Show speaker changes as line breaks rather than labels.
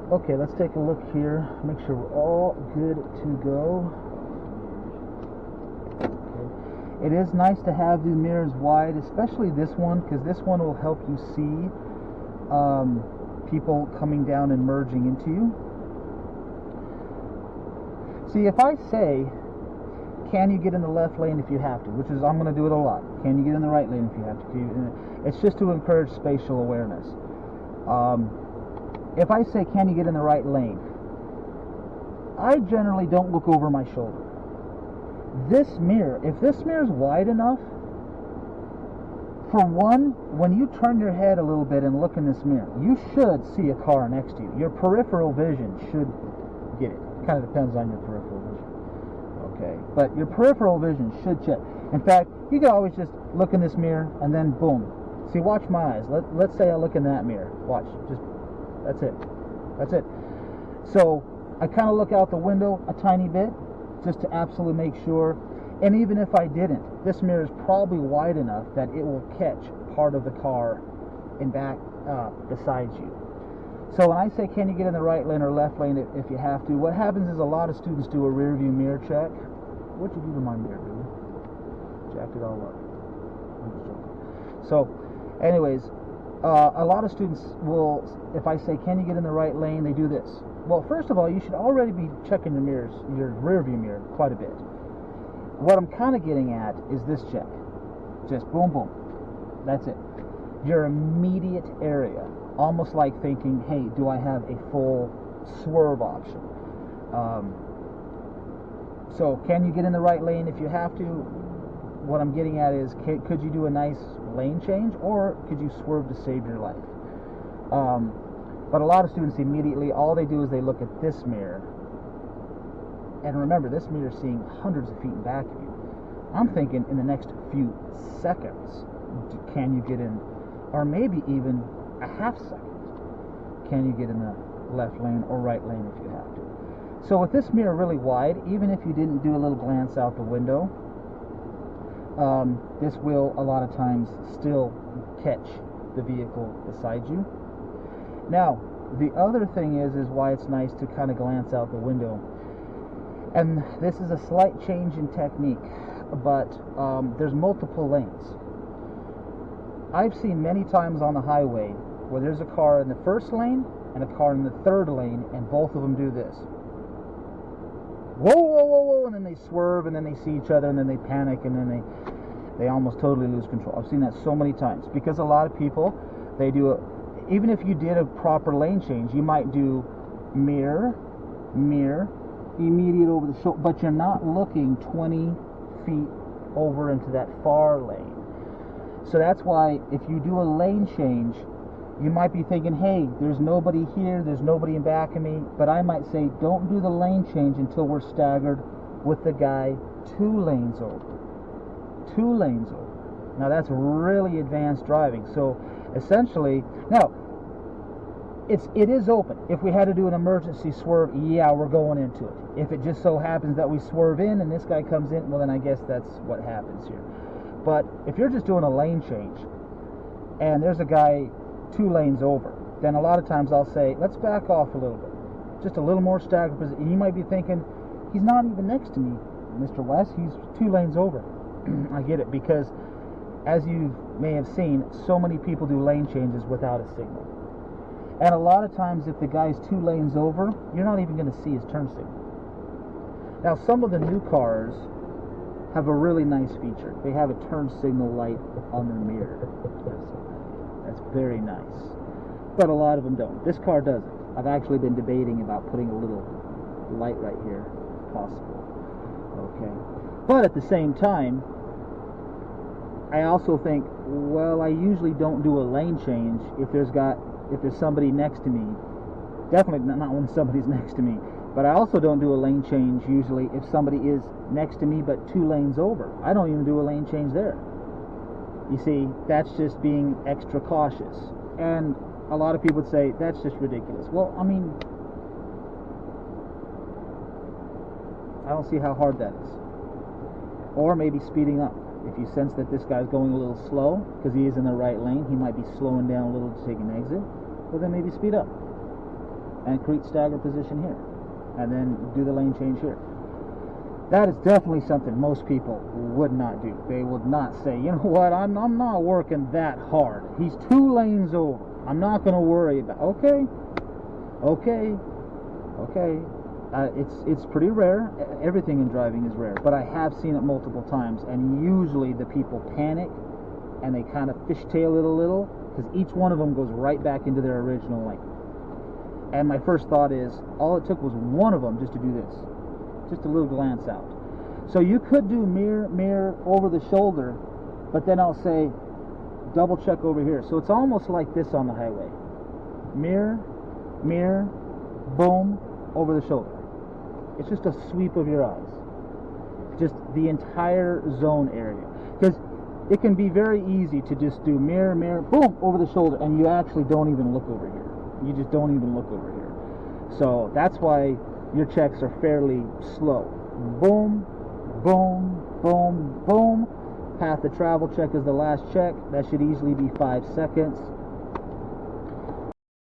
Okay, let's take a look here. Make sure we're all good to go. Okay. It is nice to have the mirrors wide, especially this one, because this one will help you see people coming down and merging into you. See, if I say, can you get in the left lane if you have to, which is, I'm going to do it a lot. Can you get in the right lane if you have to? It's just to encourage spatial awareness. If I say, can you get in the right lane, I generally don't look over my shoulder. This mirror, if this mirror is wide enough, for one, when you turn your head a little bit and look in this mirror, you should see a car next to you. Your peripheral vision should get it. It kind of depends on your peripheral vision. Okay, but your peripheral vision should check. In fact, you can always just look in this mirror and then boom. See, watch my eyes. Let's say I look in that mirror. Watch, just that's it. That's it. So I kind of look out the window a tiny bit just to absolutely make sure. And even if I didn't, this mirror is probably wide enough that it will catch part of the car in back beside you. So when I say, can you get in the right lane or left lane if you have to, what happens is a lot of students do a rear view mirror check. What'd you do to my mirror, dude? Jacked it all up. I'm just joking. So, anyways, a lot of students will, if I say, can you get in the right lane, they do this. Well, first of all, you should already be checking your mirrors, your rear view mirror, quite a bit. What I'm kind of getting at is this check. Just boom, boom. That's it. Your immediate area. Almost like thinking, hey, do I have a full swerve option? So can you get in the right lane if you have to? What I'm getting at is, could you do a nice lane change, or could you swerve to save your life? But a lot of students immediately, all they do is they look at this mirror. And remember, this mirror is seeing hundreds of feet in back of you. I'm thinking in the next few seconds, can you get in, or maybe even a half second, can you get in the left lane or right lane if you have to. So with this mirror really wide, even if you didn't do a little glance out the window, this will a lot of times still catch the vehicle beside you. Now, the other thing is why it's nice to kind of glance out the window. And this is a slight change in technique, but there's multiple lanes. I've seen many times on the highway where there's a car in the first lane and a car in the third lane, and both of them do this. Whoa, whoa, whoa, whoa, and then they swerve, and then they see each other, and then they panic, and then they almost totally lose control. I've seen that so many times, because a lot of people, they do even if you did a proper lane change, you might do mirror, mirror, immediate over the shoulder, but you're not looking 20 feet over into that far lane. So that's why if you do a lane change, you might be thinking, hey, there's nobody here, there's nobody in back of me, but I might say, don't do the lane change until we're staggered with the guy 2 lanes over. 2 lanes over. Now that's really advanced driving. So essentially, now, it is open. If we had to do an emergency swerve, yeah, we're going into it. If it just so happens that we swerve in and this guy comes in, well, then I guess that's what happens here. But if you're just doing a lane change and there's a guy 2 lanes over, then a lot of times I'll say, let's back off a little bit. Just a little more staggered position. And you might be thinking, he's not even next to me, Mr. West. He's 2 lanes over. I get it, because as you may have seen, so many people do lane changes without a signal. And a lot of times if the guy's 2 lanes over, you're not even going to see his turn signal. Now, some of the new cars have a really nice feature. They have a turn signal light on their mirror. That's very nice. But a lot of them don't. This car doesn't. I've actually been debating about putting a little light right here, if possible. Okay. But at the same time, I also think, well, I usually don't do a lane change if there's somebody next to me. Definitely not when somebody's next to me. But I also don't do a lane change usually if somebody is next to me but 2 lanes over. I don't even do a lane change there. You see, that's just being extra cautious. And a lot of people would say, that's just ridiculous. Well, I mean, I don't see how hard that is. Or maybe speeding up. If you sense that this guy's going a little slow, because he is in the right lane, he might be slowing down a little to take an exit, well then maybe speed up. and create staggered position here, and then do the lane change here. That is definitely something most people would not do. They would not say, you know what, I'm not working that hard. He's 2 lanes over. I'm not going to worry about. Okay. It's pretty rare. Everything in driving is rare, but I have seen it multiple times, and usually the people panic and they kind of fishtail it a little, because each one of them goes right back into their original lane. And my first thought is, all it took was one of them just to do this, just a little glance out. So you could do mirror over the shoulder, but then I'll say double check over here. So it's almost like this on the highway: mirror, boom, over the shoulder. It's just a sweep of your eyes, just the entire zone area. Because it can be very easy to just do mirror, boom, over the shoulder, and you actually don't even look over here. You just don't even look over here. So that's why your checks are fairly slow. Boom, boom, boom, boom. Path of travel check is the last check. That should easily be 5 seconds.